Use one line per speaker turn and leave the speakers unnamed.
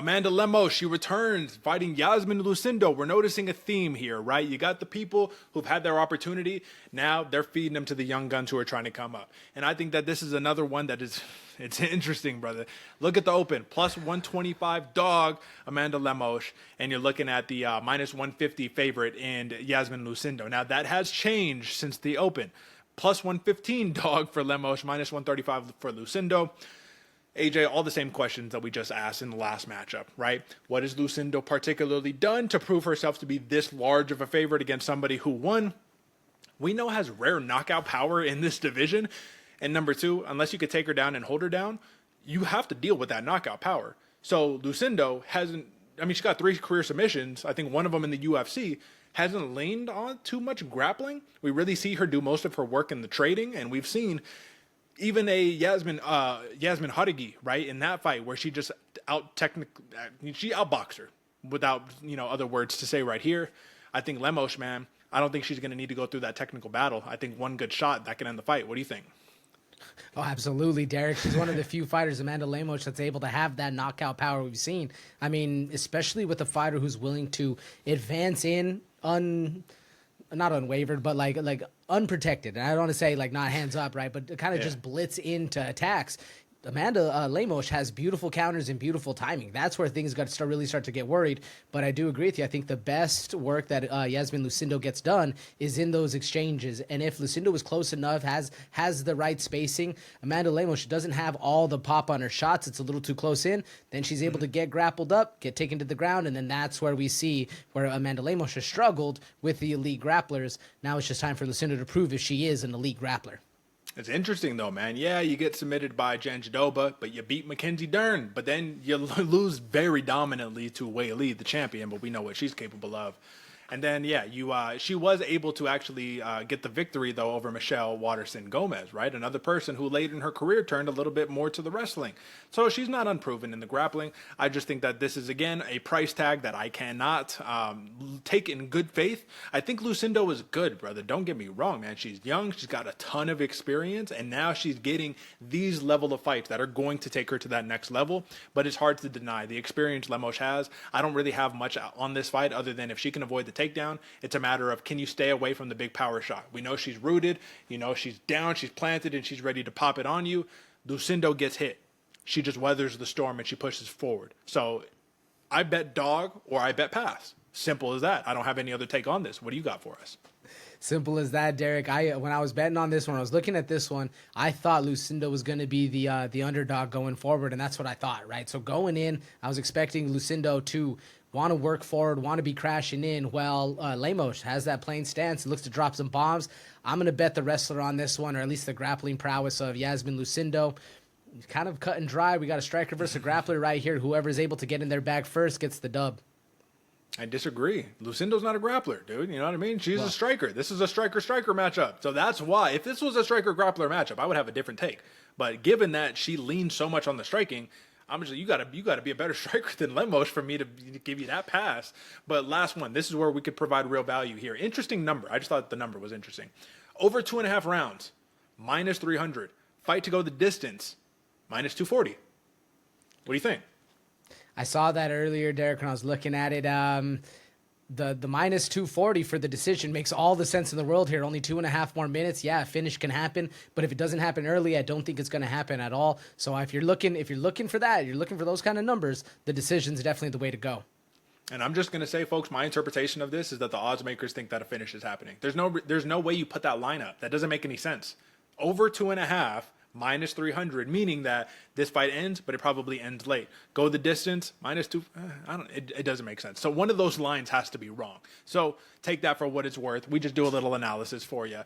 Amanda Lemos, she returns fighting Iasmin Lucindo. We're noticing a theme here, right? You got the people who've had their opportunity. Now they're feeding them to the young guns who are trying to come up. And I think that this is another one that is, it's interesting, brother. Look at the open, plus 125 dog, Amanda Lemos, and you're looking at the minus 150 favorite in Iasmin Lucindo. Now that has changed since the open. Plus 115 dog for Lemos, minus 135 for Lucindo. AJ, all the same questions that we just asked in the last matchup, right? What has Lucindo particularly done to prove herself to be this large of a favorite against somebody who, one, we know has rare knockout power in this division, and number two, unless you could take her down and hold her down, you have to deal with that knockout power. So Lucindo hasn't, I mean, she's got 3 career submissions, I think one of them in the UFC, hasn't leaned on too much grappling. We really see her do most of her work in the trading, and we've seen even a Iasmin Jauregui, right, in that fight where she just she outboxed her without, other words to say right here. I think Lemos, man, I don't think she's going to need to go through that technical battle. I think one good shot, that can end the fight. What do you think?
Oh, absolutely, Derek. She's one of the few fighters, Amanda Lemos, that's able to have that knockout power we've seen. I mean, especially with a fighter who's willing to advance in not unwavered, but like unprotected. And I don't want to say like not hands up, right? But kind of just blitz into attacks. Amanda Lemos has beautiful counters and beautiful timing. That's where things got to really start to get worried. But I do agree with you. I think the best work that Iasmin Lucindo gets done is in those exchanges. And if Lucindo is close enough, has the right spacing, Amanda Lemos, she doesn't have all the pop on her shots. It's a little too close in. Then she's able to get grappled up, get taken to the ground, and then that's where we see where Amanda Lemos has struggled with the elite grapplers. Now it's just time for Lucindo to prove if she is an elite grappler.
It's interesting, though, man. Yeah, you get submitted by Jen Jadova, but you beat Mackenzie Dern. But then you lose very dominantly to Wei Li, the champion, but we know what she's capable of. And then, yeah, she was able to actually get the victory, though, over Michelle Waterson-Gomez, right? Another person who late in her career turned a little bit more to the wrestling. So she's not unproven in the grappling. I just think that this is, again, a price tag that I cannot take in good faith. I think Lucindo is good, brother. Don't get me wrong, man. She's young. She's got a ton of experience. And now she's getting these level of fights that are going to take her to that next level. But it's hard to deny the experience Lemos has. I don't really have much on this fight other than if she can avoid the takedown, it's a matter of can you stay away from the big power shot. We know she's rooted, she's down, she's planted, and she's ready to pop it on you. Lucindo gets hit. She just weathers the storm and she pushes forward. So I bet dog or I bet pass. Simple as that. I don't have any other take on this. What do you got for us?
Simple as that, Derek. When I was betting on this one, I was looking at this one, I thought Lucindo was going to be the underdog going forward, and that's what I thought, right? So going in, I was expecting Lucindo to want to work forward, want to be crashing in. Well, Lemos has that plain stance. He looks to drop some bombs. I'm going to bet the wrestler on this one, or at least the grappling prowess of Iasmin Lucindo. Kind of cut and dry. We got a striker versus a grappler right here. Whoever is able to get in their bag first gets the dub.
I disagree. Lucindo's not a grappler, dude. You know what I mean? She's a striker. This is a striker-striker matchup. So that's why. If this was a striker-grappler matchup, I would have a different take. But given that she leans so much on the striking, I'm just you gotta be a better striker than Lemos for me to give you that pass. But last one, this is where we could provide real value here. Interesting number. I just thought the number was interesting. Over 2.5 rounds, minus 300. Fight to go the distance, minus 240. What do you think?
I saw that earlier, Derek, when I was looking at it. The minus 240 for the decision makes all the sense in the world here. Only 2.5 more minutes. Yeah, a finish can happen, but if it doesn't happen early, I don't think it's going to happen at all. So if you're looking for that, you're looking for those kind of numbers, the decision's definitely the way to go.
And I'm just going to say, folks, my interpretation of this is that the odds makers think that a finish is happening. There's no way you put that line up. That doesn't make any sense. Over 2.5. Minus 300, meaning that this fight ends, but it probably ends late. Go the distance, minus 2. It doesn't make sense. So one of those lines has to be wrong. So take that for what it's worth. We just do a little analysis for you. And